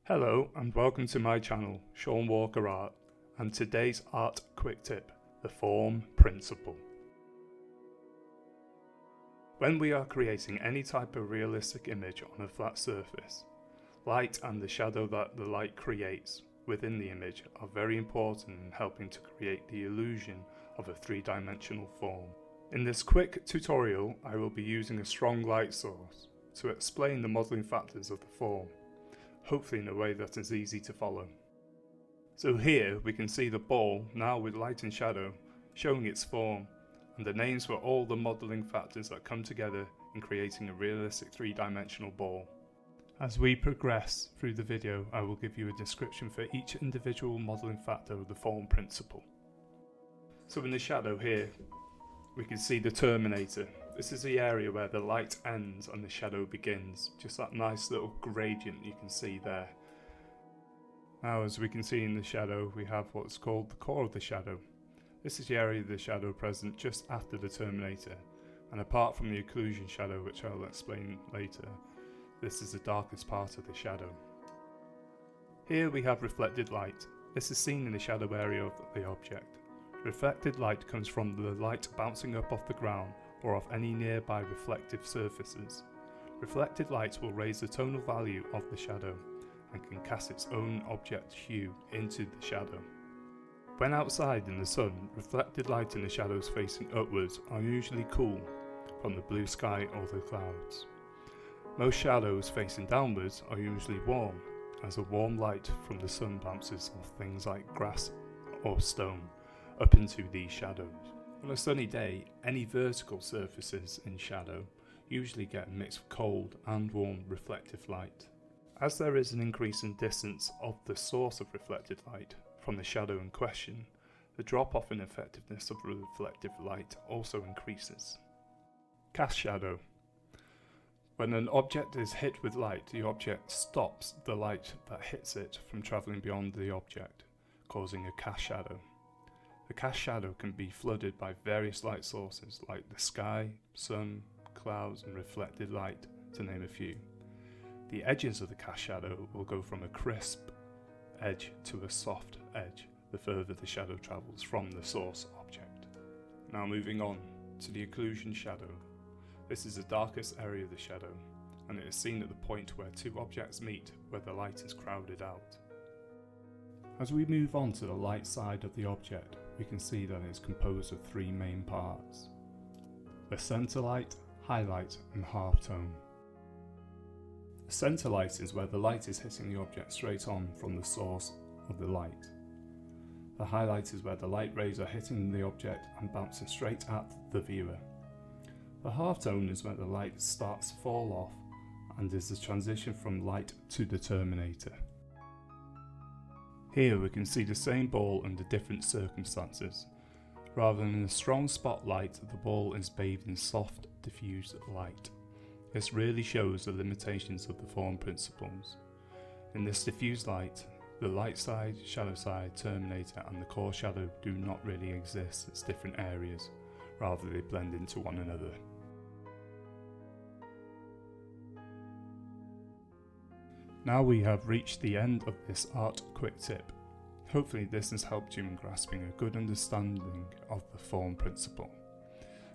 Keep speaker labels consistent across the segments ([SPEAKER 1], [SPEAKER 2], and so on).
[SPEAKER 1] Hello and welcome to my channel, Sean Walker Art, and today's art quick tip, the form principle. When we are creating any type of realistic image on a flat surface, light and the shadow that the light creates within the image are very important in helping to create the illusion of a three-dimensional form. In this quick tutorial, I will be using a strong light source to explain the modelling factors of the form, hopefully in a way that is easy to follow. So here we can see the ball now with light and shadow showing its form and the names for all the modelling factors that come together in creating a realistic three-dimensional ball. As we progress through the video, I will give you a description for each individual modelling factor of the form principle. So in the shadow here we can see the terminator. This is the area where the light ends and the shadow begins, just that nice little gradient you can see there. Now as we can see in the shadow, we have what's called the core of the shadow. This is the area of the shadow present just after the terminator, and apart from the occlusion shadow, which I'll explain later, this is the darkest part of the shadow. Here we have reflected light. This is seen in the shadow area of the object. Reflected light comes from the light bouncing up off the ground or off any nearby reflective surfaces. Reflected light will raise the tonal value of the shadow and can cast its own object hue into the shadow. When outside in the sun, reflected light in the shadows facing upwards are usually cool from the blue sky or the clouds. Most shadows facing downwards are usually warm, as the warm light from the sun bounces off things like grass or stone up into these shadows. On a sunny day, any vertical surfaces in shadow usually get a mix of cold and warm reflective light. As there is an increase in distance of the source of reflected light from the shadow in question, the drop-off in effectiveness of reflective light also increases. Cast shadow. When an object is hit with light, the object stops the light that hits it from travelling beyond the object, causing a cast shadow. The cast shadow can be flooded by various light sources like the sky, sun, clouds and reflected light, to name a few. The edges of the cast shadow will go from a crisp edge to a soft edge the further the shadow travels from the source object. Now moving on to the occlusion shadow. This is the darkest area of the shadow, and it is seen at the point where two objects meet where the light is crowded out. As we move on to the light side of the object, we can see that it is composed of three main parts: the center light, highlight and halftone. The center light is where the light is hitting the object straight on from the source of the light. The highlight is where the light rays are hitting the object and bouncing straight at the viewer. The halftone is where the light starts to fall off and is the transition from light to the terminator. Here we can see the same ball under different circumstances. Rather than a strong spotlight, the ball is bathed in soft, diffused light. This really shows the limitations of the form principles. In this diffused light, the light side, shadow side, terminator and the core shadow do not really exist as different areas, rather they blend into one another. Now we have reached the end of this art quick tip. Hopefully this has helped you in grasping a good understanding of the form principle.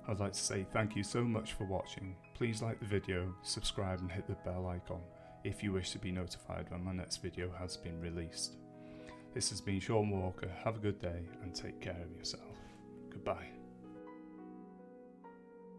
[SPEAKER 1] I'd like to say thank you so much for watching. Please like the video, subscribe and hit the bell icon if you wish to be notified when my next video has been released. This has been Sean Walker. Have a good day and take care of yourself.